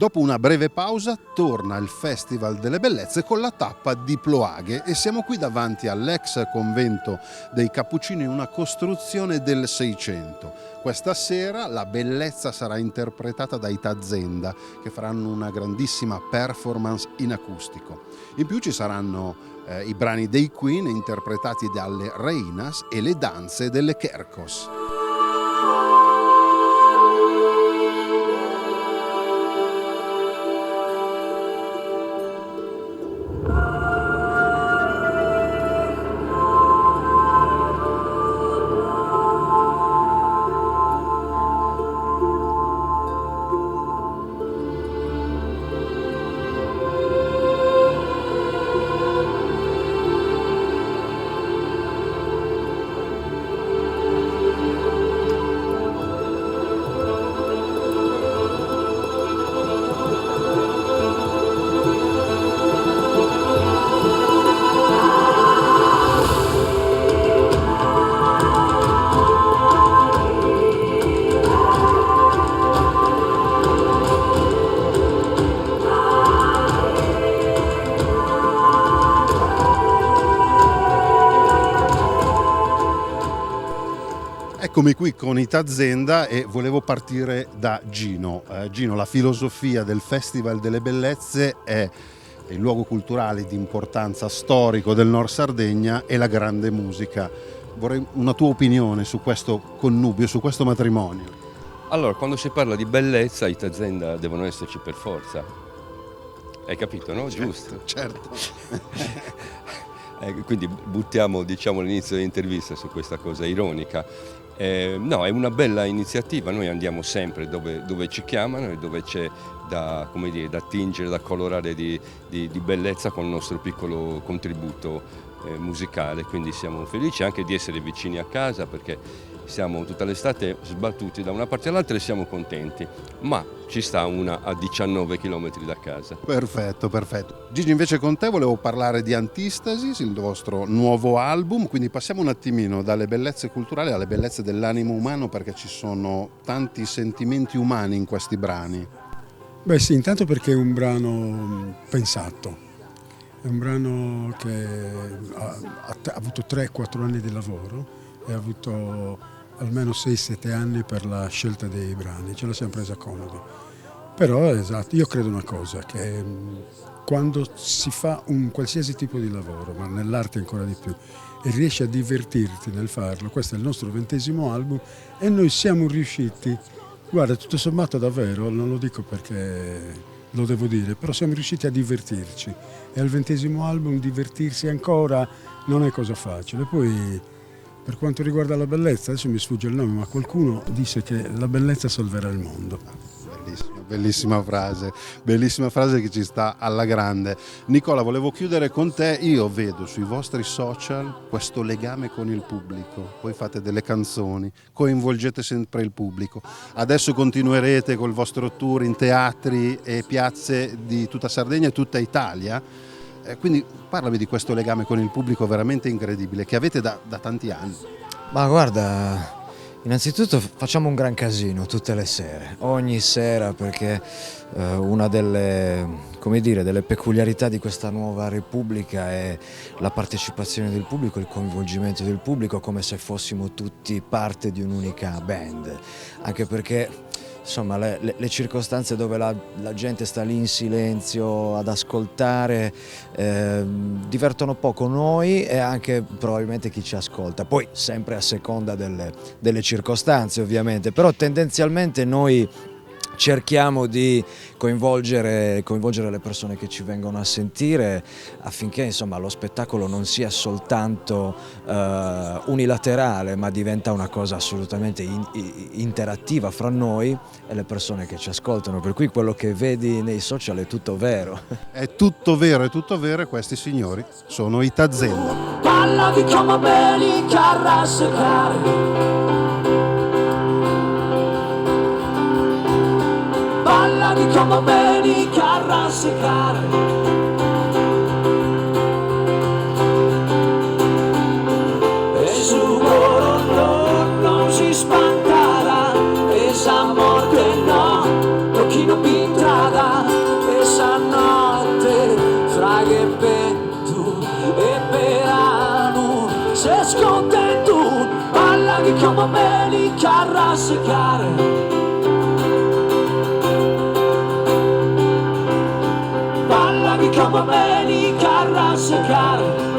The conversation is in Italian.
Dopo una breve pausa torna il Festival delle Bellezze con la tappa di Ploaghe e siamo qui davanti all'ex convento dei Cappuccini, una costruzione del Seicento. Questa sera la bellezza sarà interpretata dai Tazenda, che faranno una grandissima performance in acustico. In più ci saranno i brani dei Queen interpretati dalle Reinas e le danze delle Kerkos. Eccomi qui con i Tazenda e volevo partire da Gino. Gino, la filosofia del Festival delle Bellezze è il luogo culturale di importanza storico del Nord Sardegna e la grande musica. Vorrei una tua opinione su questo connubio, su questo matrimonio. Allora, quando si parla di bellezza, i Tazenda devono esserci per forza. Hai capito, no? Certo, Giusto? certo. Quindi buttiamo, diciamo, l'inizio dell'intervista su questa cosa ironica. No, è una bella iniziativa, noi andiamo sempre dove ci chiamano e dove c'è da, come dire, da tingere, da colorare di bellezza con il nostro piccolo contributo musicale, quindi siamo felici anche di essere vicini a casa perché siamo tutta l'estate sbattuti da una parte all'altra e siamo contenti, ma ci sta una a 19 km da casa. Perfetto, perfetto. Gigi, invece con te volevo parlare di Antistasis, il vostro nuovo album, quindi passiamo un attimino dalle bellezze culturali alle bellezze dell'animo umano, perché ci sono tanti sentimenti umani in questi brani. Beh sì, intanto perché è un brano pensato, è un brano che ha avuto 3-4 anni di lavoro e ha avuto almeno 6-7 anni per la scelta dei brani, ce la siamo presa comodo. Però esatto, io credo una cosa, che quando si fa un qualsiasi tipo di lavoro, ma nell'arte ancora di più, e riesci a divertirti nel farlo, questo è il nostro 20° album e noi siamo riusciti, guarda, tutto sommato davvero, non lo dico perché lo devo dire, però siamo riusciti a divertirci e al 20° album divertirsi ancora non è cosa facile. Poi per quanto riguarda la bellezza, adesso mi sfugge il nome, ma qualcuno disse che la bellezza salverà il mondo. Bellissima frase che ci sta alla grande. Nicola, volevo chiudere con te. Io vedo sui vostri social questo legame con il pubblico. Voi fate delle canzoni, coinvolgete sempre il pubblico. Adesso continuerete col vostro tour in teatri e piazze di tutta Sardegna e tutta Italia. Quindi parlami di questo legame con il pubblico veramente incredibile che avete da tanti anni. Ma guarda, innanzitutto facciamo un gran casino tutte le sere, ogni sera, perché una delle peculiarità di questa nuova Repubblica è la partecipazione del pubblico, il coinvolgimento del pubblico, come se fossimo tutti parte di un'unica band, anche perché insomma le circostanze dove la gente sta lì in silenzio ad ascoltare divertono poco noi e anche probabilmente chi ci ascolta, poi sempre a seconda delle circostanze ovviamente, però tendenzialmente noi cerchiamo di coinvolgere le persone che ci vengono a sentire affinché insomma lo spettacolo non sia soltanto unilaterale, ma diventa una cosa assolutamente interattiva fra noi e le persone che ci ascoltano, per cui quello che vedi nei social è tutto vero. È tutto vero e questi signori sono i Tazenda. Parla di come bene carrascare, parla di come bene carrascare, e su loro non si spantarà, e sa morte no, chi non mi intrada. come me li carrassecare. Ballami come me li carrassecare.